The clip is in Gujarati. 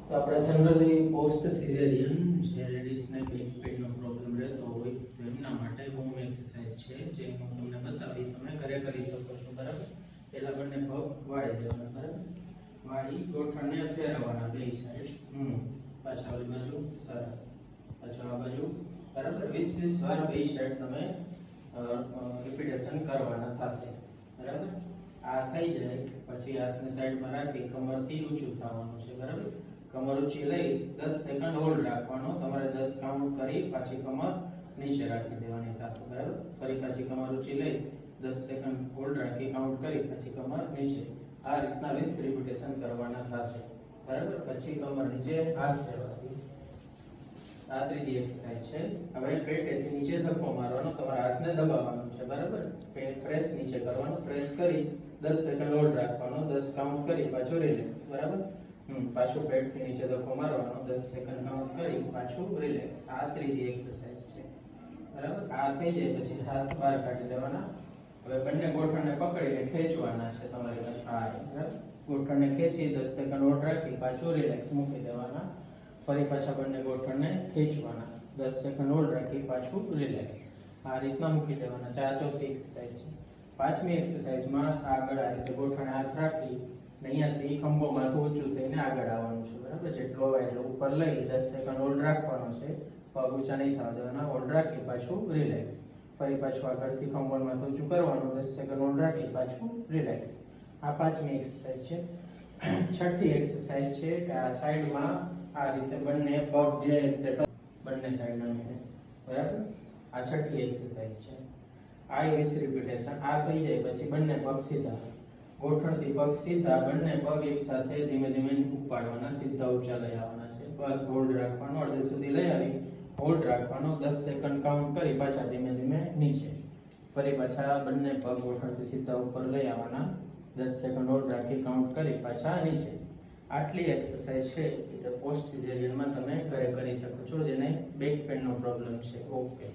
તો આપણે જનરલી પોસ્ટ સિઝેરિયન જે લેડીઝને બેક પેઇનનો પ્રોબ્લેમ રહેતો હોય તો એમના માટે હોમ એક્સરસાઇઝ છે જે હું તમને બતાવી તમે ઘરે કરી શકો છો બરાબર. પહેલા બંને પગ વાળી દેવાના બરાબર, વાળી ગોઠણને ફેરવવાના બે સાઈડ, પાછા ઓલી બાજુ, સરસ, પાછા આ બાજુ બરાબર. 20-20 વાર બે સાઈડ તમે રિપીટેશન કરવાના થશે બરાબર. આ થઈ જાય પછી હાથની સાઈડમાં રાખી કમરથી ઊંચું થવાનું છે બરાબર. કમર ઊંચી લઈ 10 સેકન્ડ હોલ્ડ રાખવાનો. તમારે 10 કાઉન્ટ કરી પાછી કમર નીચે રાખી દેવાની થશે બરાબર. ફરી પાછી કમર ઊંચી લઈ 10 સેકન્ડ હોલ્ડ રાખી કાઉન્ટ કરી પછી કમર નીચે. આ રીતના 20 રિપીટેશન કરવાના થશે બરાબર. પછી કમર નીચે હાથ ફેરવાથી. આ ત્રીજી એક્સરસાઇઝ છે. હવે પેટેથી નીચે ધક્કો મારવાનો, તમારા હાથને દબાવવાનો છે બરાબર. પ્રેસ નીચે કરવાનો, પ્રેસ કરી 10 સેકન્ડ હોલ્ડ રાખવાનો, 10 કાઉન્ટ કરી પાછું રિલેક્સ બરાબર. પાછું પેટથી નીચે ધક્કો મારવાનો, 10 સેકન્ડ કાઉન્ટ કરી પાછું રિલેક્સ. આ ત્રીજી એક્સરસાઇઝ છે બરાબર. આ થઈ જાય પછી હાથ બહાર કાઢી દેવાના. હવે બંને ગોઠણને પકડીને ખેંચવાના છે તમારી પાસે. આ બરાબર, ગોઠણને ખેંચી 10 સેકન્ડ હોલ્ડ રાખી પાછું રિલેક્સ મૂકી દેવાના. ફરી પાછા બંને ગોઠણને ખેંચવાના, 10 સેકન્ડ હોલ્ડ રાખી પાછું રિલેક્સ. આ રીતના મૂકી દેવાના છે. આ ચોથી એક્સરસાઇઝ છે. પાંચમી એક્સરસાઇઝમાં આગળ આ રીતે ગોઠણે હાથ રાખી અહીંયાથી ખંભો માથું ઊંચું થઈને આગળ આવવાનું છે બરાબર. જેટલો હોય એટલો ઉપર લઈ 10 સેકન્ડ હોલ્ડ રાખવાનો છે. પગ ઊંચા નહીં થવા દેવાના, હોલ્ડ રાખી પાછું રિલેક્સ. ફરી પાછું આગળથી ખંભો માથું ઊંચું કરવાનું, 10 સેકન્ડ હોલ્ડ રાખી પાછું રિલેક્સ. આ પાંચમી એક્સરસાઇઝ છે. છઠ્ઠી એક્સરસાઇઝ છે કે આ સાઈડમાં આ રીતે બંને પગ જે રીતે બંને સાઈડના બરાબર. આ છઠ્ઠી એક્સરસાઇઝ છે. આ 20 રિપીટેશન. આ થઈ જાય પછી બંને પગ સીધા, ગોઠણથી પગ સીધા, બંને પગ એક સાથે ધીમે ધીમે ઉપાડવાના, સીધા ઊંચા લઈ આવવાના છે. બસ હોલ્ડ રાખવાનો, અડધે સુધી લઈ આવી હોલ્ડ રાખવાનો, 10 સેકન્ડ કાઉન્ટ કરી પાછા ધીમે ધીમે નીચે. ફરી પાછા બંને પગ ગોઠણથી સીધા ઉપર લઈ આવવાના, 10 સેકન્ડ હોલ્ડ રાખી કાઉન્ટ કરી પાછા નીચે. આટલી એક્સરસાઇઝ છે એ પોસ્ટ સિઝેરિયનમાં તમે ઘરે કરી શકો છો જેને બેક પેનનો પ્રોબ્લેમ છે. ઓકે.